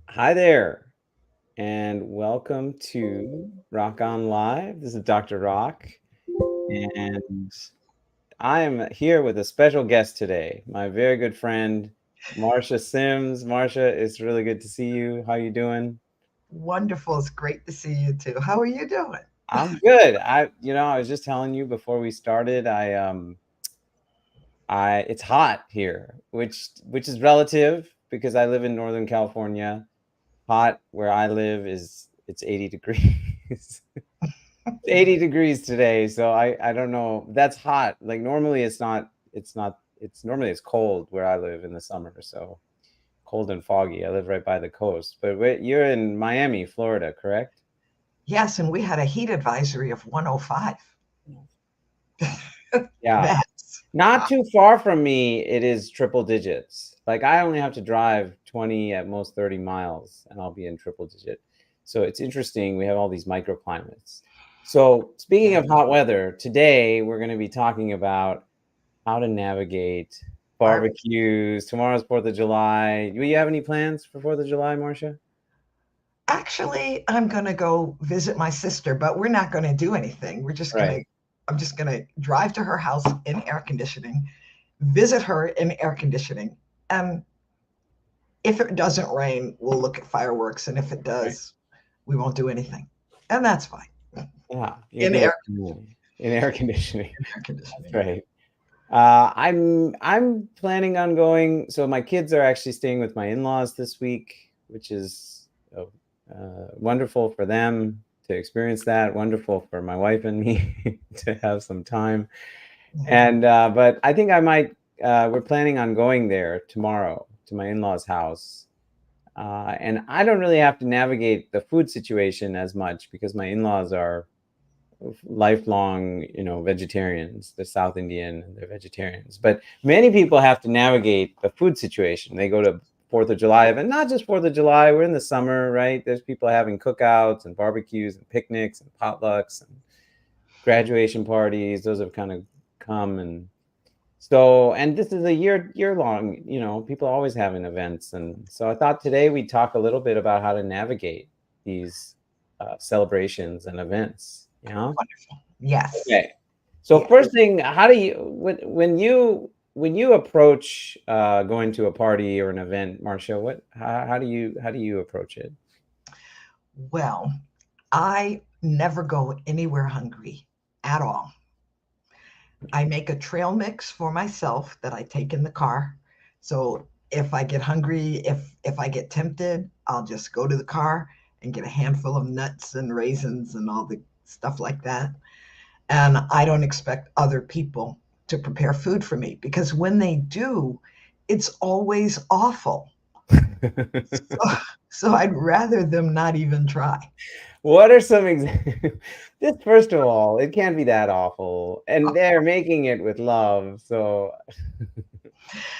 Hi there, and welcome to Rock On Live. This is Dr. Rock, and I'm here with a special guest today, my very good friend, Marcia Sims. Marcia, it's really good to see you. How you doing? Wonderful. It's great to see you too. How are you doing? I'm good. I was just telling you before we started, it's hot here, which is relative because I live in Northern California. Hot where I live it's 80 degrees. 80 degrees today, so I don't know. That's hot. Like normally it's normally it's cold where I live in the summer, so cold and foggy. I live right by the coast. But you're in Miami, Florida, correct? Yes, and we had a heat advisory of 105. Yeah. That's Not too far from me, it is triple digits. Like I only have to drive 20 at most 30 miles and I'll be in triple digit. So it's interesting. We have all these microclimates. So speaking yeah. of hot weather, today we're going to be talking about how to navigate Barbecue. barbecues. Tomorrow's 4th of July. Do you have any plans for 4th of July, Marcia? Actually, I'm going to go visit my sister, but we're not going to do anything. Right. I'm just going to drive to her house in air conditioning, visit her in air conditioning. And if it doesn't rain, we'll look at fireworks. And if it Right. does, we won't do anything. And that's fine. Yeah. You're In going air, to in air conditioning. in air That's conditioning. right. I'm planning on going. So my kids are actually staying with my in-laws this week, which is wonderful for them to experience that. Wonderful for my wife and me to have some time. Yeah. And but I think I might. We're planning on going there tomorrow to my in-laws' house. And I don't really have to navigate the food situation as much because my in-laws are lifelong, vegetarians. They're South Indian and they're vegetarians. But many people have to navigate the food situation. They go to 4th of July event, not just 4th of July. We're in the summer, right? There's people having cookouts and barbecues and picnics and potlucks and graduation parties. Those have kind of come and this is a year long. People always having events, and so I thought today we'd talk a little bit about how to navigate these celebrations and events. Wonderful. Yes. Okay. So Yeah. first thing, how do you when you approach going to a party or an event, Marcia? How do you approach it? Well, I never go anywhere hungry at all. I make a trail mix for myself that I take in the car. So if I get hungry, if I get tempted, I'll just go to the car and get a handful of nuts and raisins and all the stuff like that. And I don't expect other people to prepare food for me because when they do, it's always awful. So, so I'd rather them not even try. What are some examples? Just first of all, it can't be that awful, and they're making it with love. So,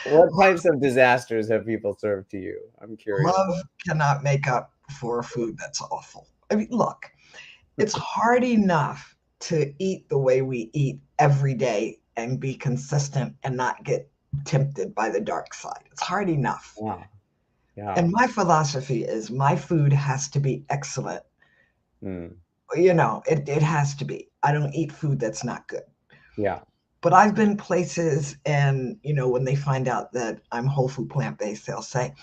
what types of disasters have people served to you? I'm curious. Love cannot make up for food that's awful. I mean, look, it's hard enough to eat the way we eat every day and be consistent and not get tempted by the dark side. It's hard enough. Yeah, yeah, And my philosophy is my food has to be excellent. mm, It has to be. I don't eat food that's not good. yeah. But I've been places and, when they find out that I'm whole food plant based, they'll say,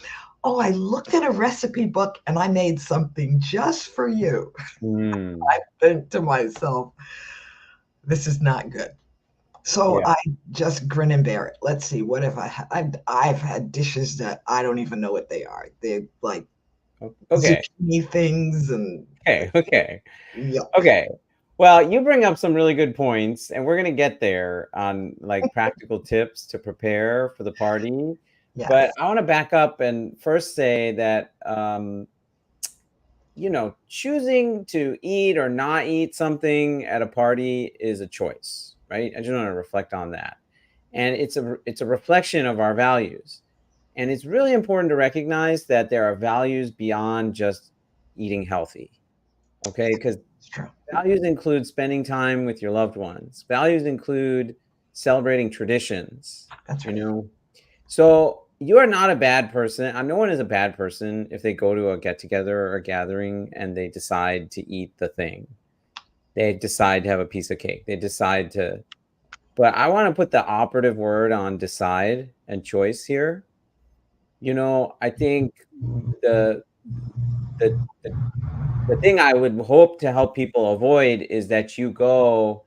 "Oh, I looked at a recipe book and I made something just for you." I Mm, think to myself, this is not good. So yeah. I just grin and bear it. Let's see, what have I had? I've had dishes that I don't even know what they are. They're like Okay, zucchini things and okay, okay. yuck. Okay. Well, you bring up some really good points, and we're going to get there on like practical tips to prepare for the party. But Yes, I want to back up and first say that, choosing to eat or not eat something at a party is a choice, right? I just want to reflect on that. And it's a reflection of our values. And it's really important to recognize that there are values beyond just eating healthy. Okay? Because it's true. values include spending time with your loved ones. Values include celebrating traditions, That's you right. know. So you are not a bad person. No one is a bad person if they go to a get together or a gathering and they decide to eat the thing. They decide to have a piece of cake. They decide to, but I want to put the operative word on decide and choice here. I think the the the, the thing I would hope to help people avoid is that you go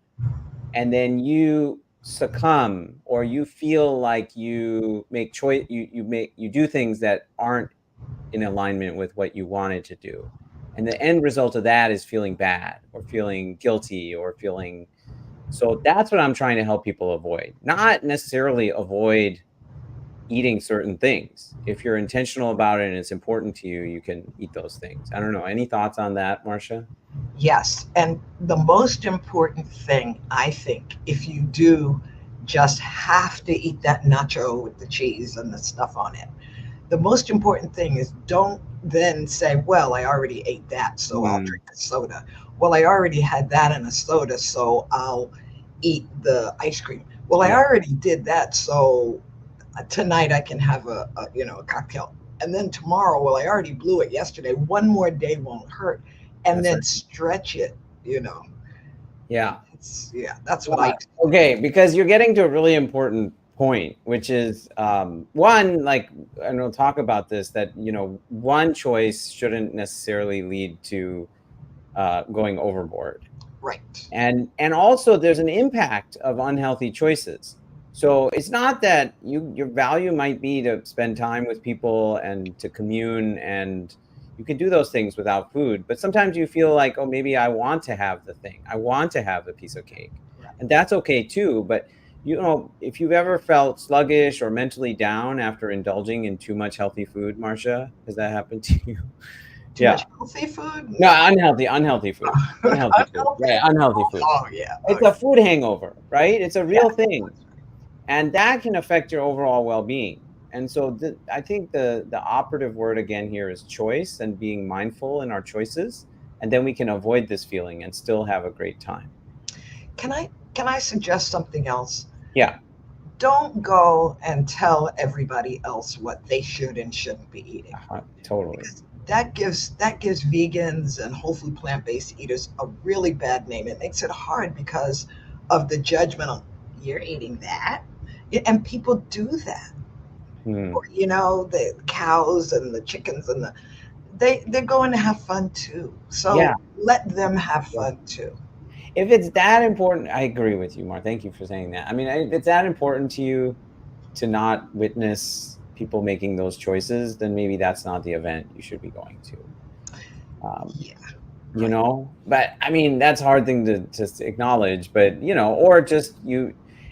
and then you succumb or you feel like you make choice you do things that aren't in alignment with what you wanted to do. And the end result of that is feeling bad or feeling guilty or feeling so that's what I'm trying to help people avoid. Not necessarily avoid eating certain things. If you're intentional about it and it's important to you, you can eat those things. I don't know. Any thoughts on that, Marcia? Yes. And the most important thing, I think, if you do just have to eat that nacho with the cheese and the stuff on it, the most important thing is don't then say, well, I already ate that, so I'll drink a soda. Well, I already had that in a soda, so I'll eat the ice cream. Well, I already did that, so tonight I can have a cocktail. And then tomorrow, well, I already blew it yesterday. One more day won't hurt. And That's then right. stretch it, Yeah. That's what I do. Okay, because you're getting to a really important point, which is one, like, and we'll talk about this, that, one choice shouldn't necessarily lead to going overboard. Right. And also there's an impact of unhealthy choices. So it's not that your value might be to spend time with people and to commune, and you can do those things without food, but sometimes you feel like, oh, maybe I want to have the thing. I want to have the piece of cake. Right. And that's okay too. But if you've ever felt sluggish or mentally down after indulging in too much healthy food, Marcia, has that happened to you? Too Yeah. much healthy food? No, unhealthy food. Unhealthy food. Right, unhealthy food. Oh, yeah. It's a food hangover, right? It's a real Yeah. thing. And that can affect your overall well-being. And so I think the operative word again here is choice and being mindful in our choices. And then we can avoid this feeling and still have a great time. Can I suggest something else? Yeah. Don't go and tell everybody else what they should and shouldn't be eating. Totally. Because that gives vegans and whole food plant-based eaters a really bad name. It makes it hard because of the judgment on you're eating that. And people do that. Or, the cows and the chickens and they're going to have fun too. So let them have fun too. If it's that important, I agree with you, Mar. Thank you for saying that. I mean, if it's that important to you to not witness people making those choices, then maybe that's not the event you should be going to. But I mean, that's a hard thing to just acknowledge, but or just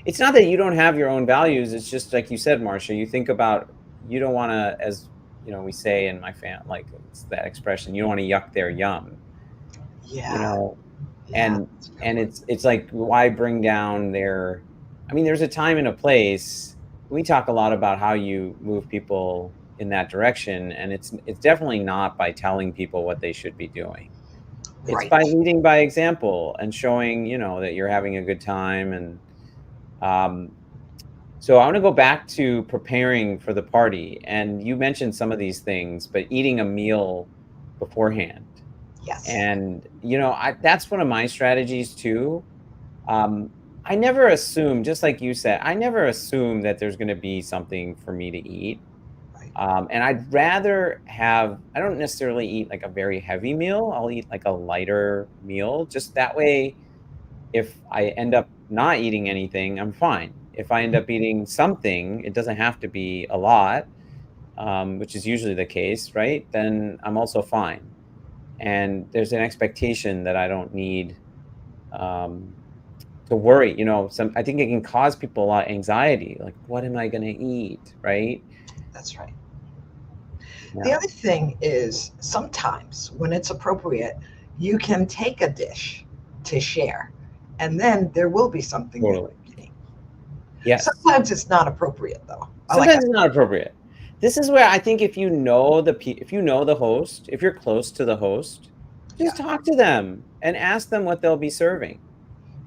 it's not that you don't have your own values. It's just like you said, Marcia, you think about, you don't want to, as we say in my family, like it's that expression, you don't want to yuck their yum. And it's like, why bring down their, I mean, there's a time and a place. We talk a lot about how you move people in that direction, and it's definitely not by telling people what they should be doing. It's by leading by example and showing, that you're having a good time. And so I want to go back to preparing for the party. And you mentioned some of these things, but eating a meal beforehand. Yes. And, that's one of my strategies too. I never assume, just like you said, I never assume that there's going to be something for me to eat. And I'd rather I don't necessarily eat like a very heavy meal. I'll eat like a lighter meal. Just that way, if I end up not eating anything, I'm fine. If I end up eating something, it doesn't have to be a lot, which is usually the case, right? Then I'm also fine. And there's an expectation that I don't need to worry. I think it can cause people a lot of anxiety. Like, what am I going to eat, right? That's right. The other thing is, sometimes when it's appropriate, you can take a dish to share, and then there will be something you're eating. Yes. Sometimes it's not appropriate, though. Sometimes it's not appropriate. This is where I think if you know the host, if you're close to the host, just talk to them and ask them what they'll be serving.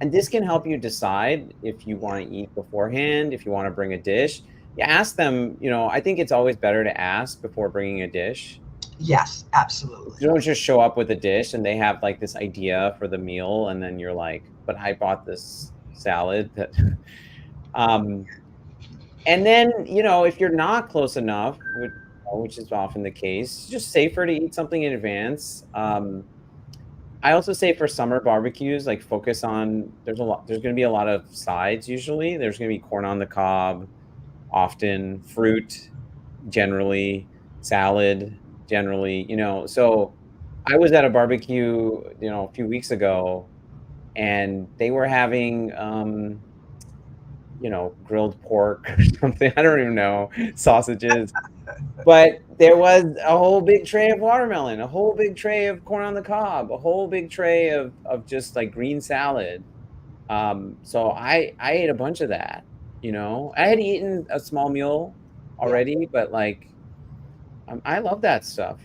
And this can help you decide if you want to eat beforehand, if you want to bring a dish. you ask them, I think it's always better to ask before bringing a dish. Yes, absolutely. You don't just show up with a dish and they have like this idea for the meal, and then you're like, but I bought this salad that, um, and then, if you're not close enough, which is often the case, it's just safer to eat something in advance. I also say for summer barbecues, like focus on, there's going to be a lot of sides usually. There's going to be corn on the cob, often fruit, generally salad, generally, so I was at a barbecue, a few weeks ago, and they were having, grilled pork or something. I don't even know, sausages. But there was a whole big tray of watermelon, a whole big tray of corn on the cob, a whole big tray of just like green salad. So I ate a bunch of that, I had eaten a small meal Yeah. already, but like, I love that stuff,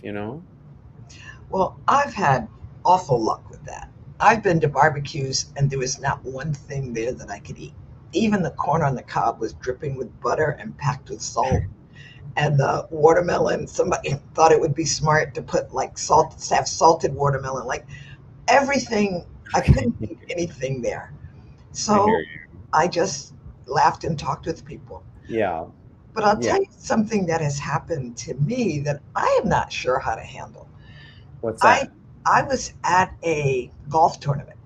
Well, I've had awful luck with that. I've been to barbecues and there was not one thing there that I could eat. Even the corn on the cob was dripping with butter and packed with salt. And the watermelon, somebody thought it would be smart to put like salt, to have salted watermelon, like everything. I couldn't eat anything there. I hear So you. I just laughed and talked with people. Yeah. But I'll Yeah. tell you something that has happened to me that I am not sure how to handle. What's I that? I was at a golf tournament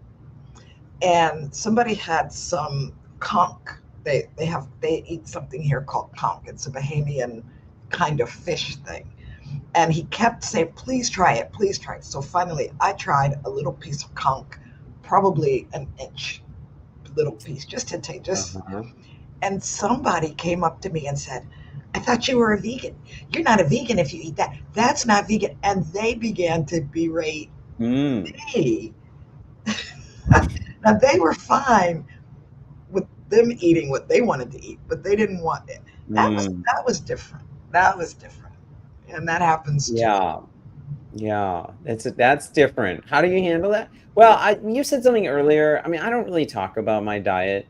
and somebody had some conch. They eat something here called conch. It's a Bahamian kind of fish thing. And he kept saying, please try it, please try it. So finally I tried a little piece of conch, probably an inch little piece, just to take just. Uh-huh. And somebody came up to me and said, I thought you were a vegan. You're not a vegan if you eat that. That's not vegan. And they began to berate Mm. me. Now they were fine with them eating what they wanted to eat, but they didn't want it. Mm. That was different. That was different. And that happens too. Yeah. Yeah. That's different. How do you handle that? Well, you said something earlier. I mean, I don't really talk about my diet,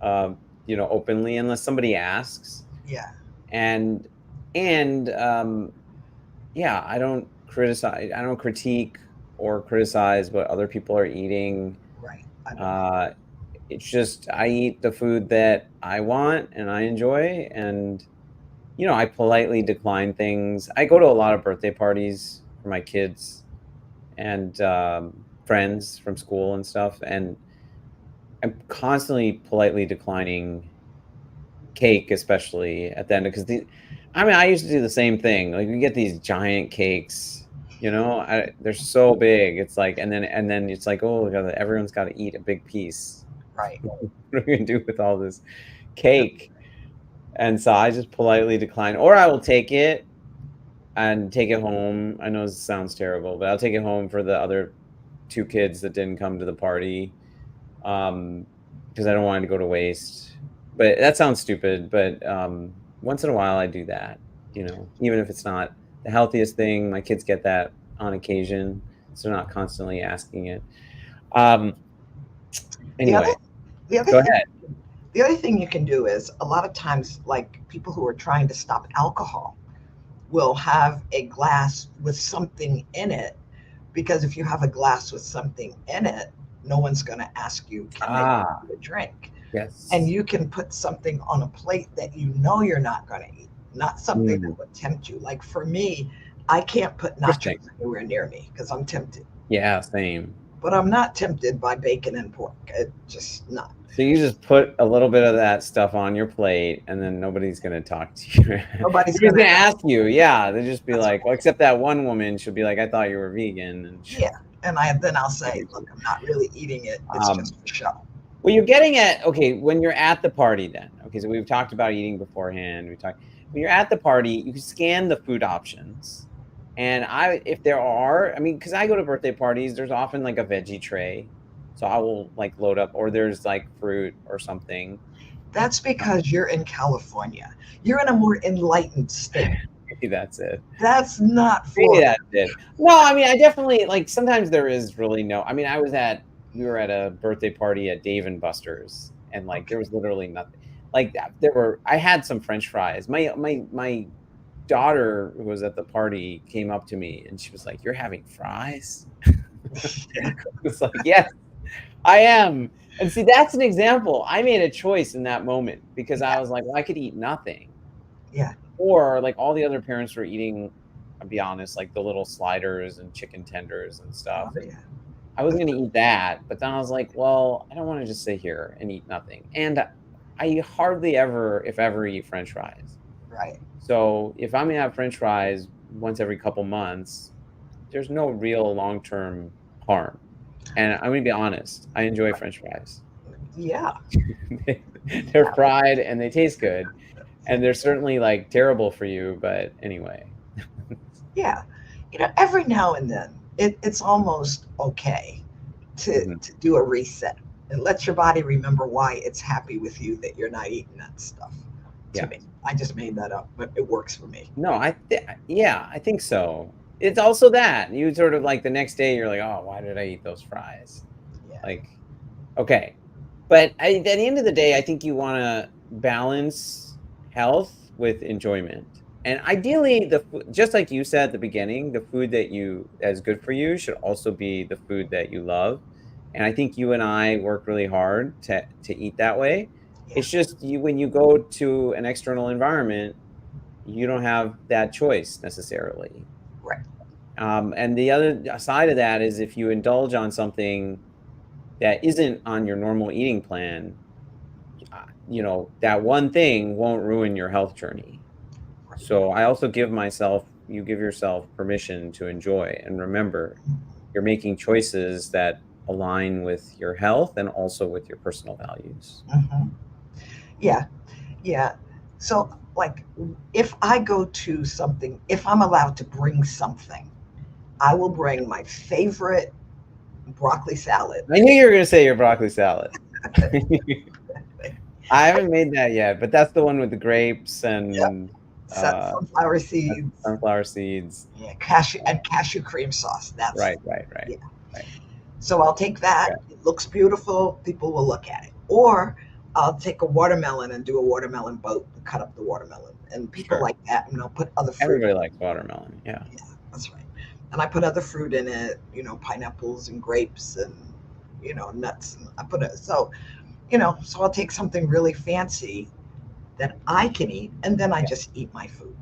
openly unless somebody asks. Yeah, And and yeah, I don't critique or criticize what other people are eating. right. I don't. Uh, it's just I eat the food that I want and I enjoy, and I politely decline things. I go to a lot of birthday parties for my kids and friends from school and stuff, and I'm constantly politely declining cake, especially at the end, because I mean, I used to do the same thing. Like, we get these giant cakes, they're so big. It's like, and then it's like, oh, everyone's got to eat a big piece. Right. What are we gonna do with all this cake? And so I just politely decline, or I will take it and take it home. I know this sounds terrible, but I'll take it home for the other two kids that didn't come to the party, because I don't want it to go to waste. But that sounds stupid. But once in a while, I do that. Even if it's not the healthiest thing, my kids get that on occasion, so they're not constantly asking it. Um, The other anyway, the other go thing ahead. the other thing you can do is a lot of times like people who are trying to stop alcohol will have a glass with something in it because if you have a glass with something in it, no one's going to ask you, can they give Ah, you a drink? And yes. you can put something on a plate that you know you're not going to eat, not something Mm, that would tempt you. Like for me, I can't put interesting. nachos anywhere near me because I'm tempted. Yeah, same. But I'm not tempted by bacon and pork. It just not. So you just put a little bit of that stuff on your plate, and then nobody's gonna talk to you. Nobody's Nobody's going to gonna ask. ask you. Yeah, they'll just be That's like, well, right. except that one woman, she'll be like, I thought you were vegan, and Yeah. And then I'll say, look, I'm not really eating it. It's um, just for show. well, you're getting at, okay, when you're at the party, then, okay, so we've talked about eating beforehand. We talked When you're at the party, you can scan the food options, and if there are, I mean, because I go to birthday parties, there's often like a veggie tray, so I will like load up, or there's like fruit or something. That's because you're in California. You're in a more enlightened state. Maybe that's it. That's not Maybe Florida. that's it. No, I mean, I definitely, like, sometimes there is really no, I mean, we were at a birthday party at Dave and Buster's, and like there Okay. was literally nothing. like I had some French fries. My daughter who was at the party came up to me and she was like, "You're having fries?" Yeah, It's like, yes, I am. And see, that's an example. I made a choice in that moment because I yeah, was like, well, I could eat nothing. yeah. Or like all the other parents were eating, I'll be honest, like the little sliders and chicken tenders and Oh, stuff. And yeah. I wasn't going to eat that. But then I was like, well, I don't want to just sit here and eat nothing. And I hardly ever, if ever, eat French fries. Right. So if I'm going to have French fries once every couple months, there's no real long-term harm. And I'm going to be honest, I enjoy French fries. Yeah. They're Yeah. fried and they taste good. And they're certainly like terrible for you, but anyway. Yeah. Every now and then it's almost okay Mhm. to do a reset and let your body remember why it's happy with you that you're not eating that stuff. To Yeah. me, I just made that up, but it works for me. No, yeah, I think so. It's also that you sort of like the next day you're like, oh, why did I eat those fries? Yeah. Like, okay. But at the end of the day, I think you want to balance health with enjoyment. And ideally, just like you said at the beginning, the food that is good for you should also be the food that you love. And I think you and I work really hard to eat that way. Yeah. It's just when you go to an external environment, you don't have that choice necessarily. Right. And the other side of that is if you indulge on something that isn't on your normal eating plan, that one thing won't ruin your health journey. Right. So I also you give yourself permission to enjoy. And remember, you're making choices that align with your health and also with your personal values. Hmm. Yeah. Yeah. So, like, if I go to something, if I'm allowed to bring something, I will bring my favorite broccoli salad. I knew you were going to say your broccoli salad. I haven't made that yet, but that's the one with the grapes Yep. and uh, Sunflower seeds. sunflower seeds. Yeah, cashew cream sauce. That's Right, right, right, yeah. right. So I'll take that. Okay, It looks beautiful. People will look at it. Or I'll take a watermelon and do a watermelon boat and cut up the watermelon. And people sure. like that. And I'll put other fruit. Everybody likes watermelon. Yeah. Yeah, that's right. And I put other fruit in it. Pineapples and grapes and nuts. And I put it so so I'll take something really fancy that I can eat, and then I just eat my food.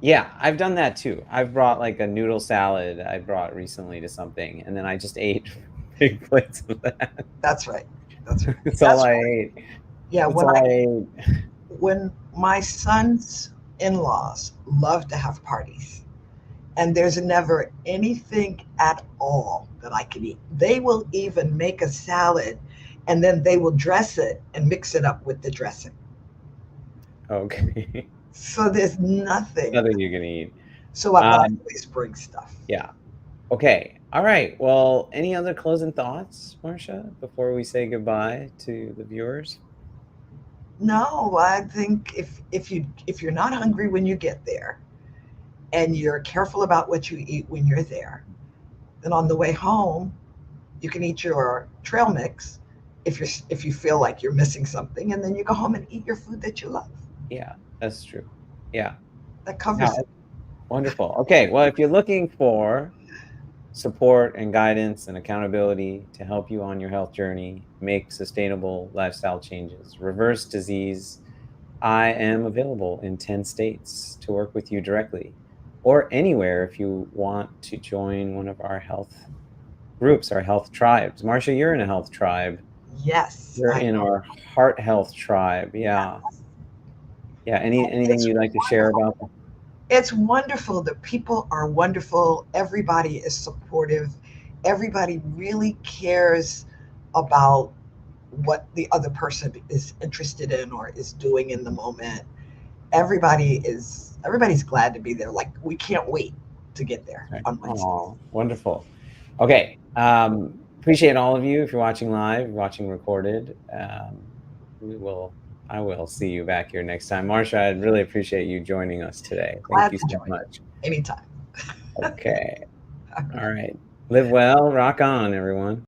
Yeah, I've done that too. I've brought like a noodle salad I brought recently to something, and then I just ate big plates of that. That's right. That's right. That's all That's I right. ate. Yeah, That's when all I I ate. when my son's in-laws love to have parties, and there's never anything at all that I can eat. They will even make a salad, and then they will dress it and mix it up with the dressing. Okay. So there's nothing. Nothing you can eat. But I Um, always bring stuff. yeah. Okay. All right. Well, any other closing thoughts, Marcia, before we say goodbye to the viewers? No, I think if you're not hungry when you get there, and you're careful about what you eat when you're there, then on the way home, you can eat your trail mix if you feel like you're missing something, and then you go home and eat your food that you love. Yeah, that's true. Yeah. That Yeah. covers it. Wonderful. Okay. Well, if you're looking for support and guidance and accountability to help you on your health journey, make sustainable lifestyle changes, reverse disease, I am available in 10 states to work with you directly or anywhere if you want to join one of our health groups, our health tribes. Marcia, you're in a health tribe. Yes, You're I in know. our heart health tribe. Yeah. Yeah. Yeah. Anything It's you'd like to share wonderful. about that? It's wonderful. The people are wonderful. Everybody is supportive. Everybody really cares about what the other person is interested in or is doing in the moment. Everybody's glad to be there. Like, we can't wait to get there Right. on Wednesdays. Oh, wonderful. Okay. Appreciate all of you. If you're watching live, watching recorded, I will see you back here next time. Marcia, I'd really appreciate you joining us today. Thank Glad you to so join much. anytime. Okay. All right. Live well. Rock on, everyone.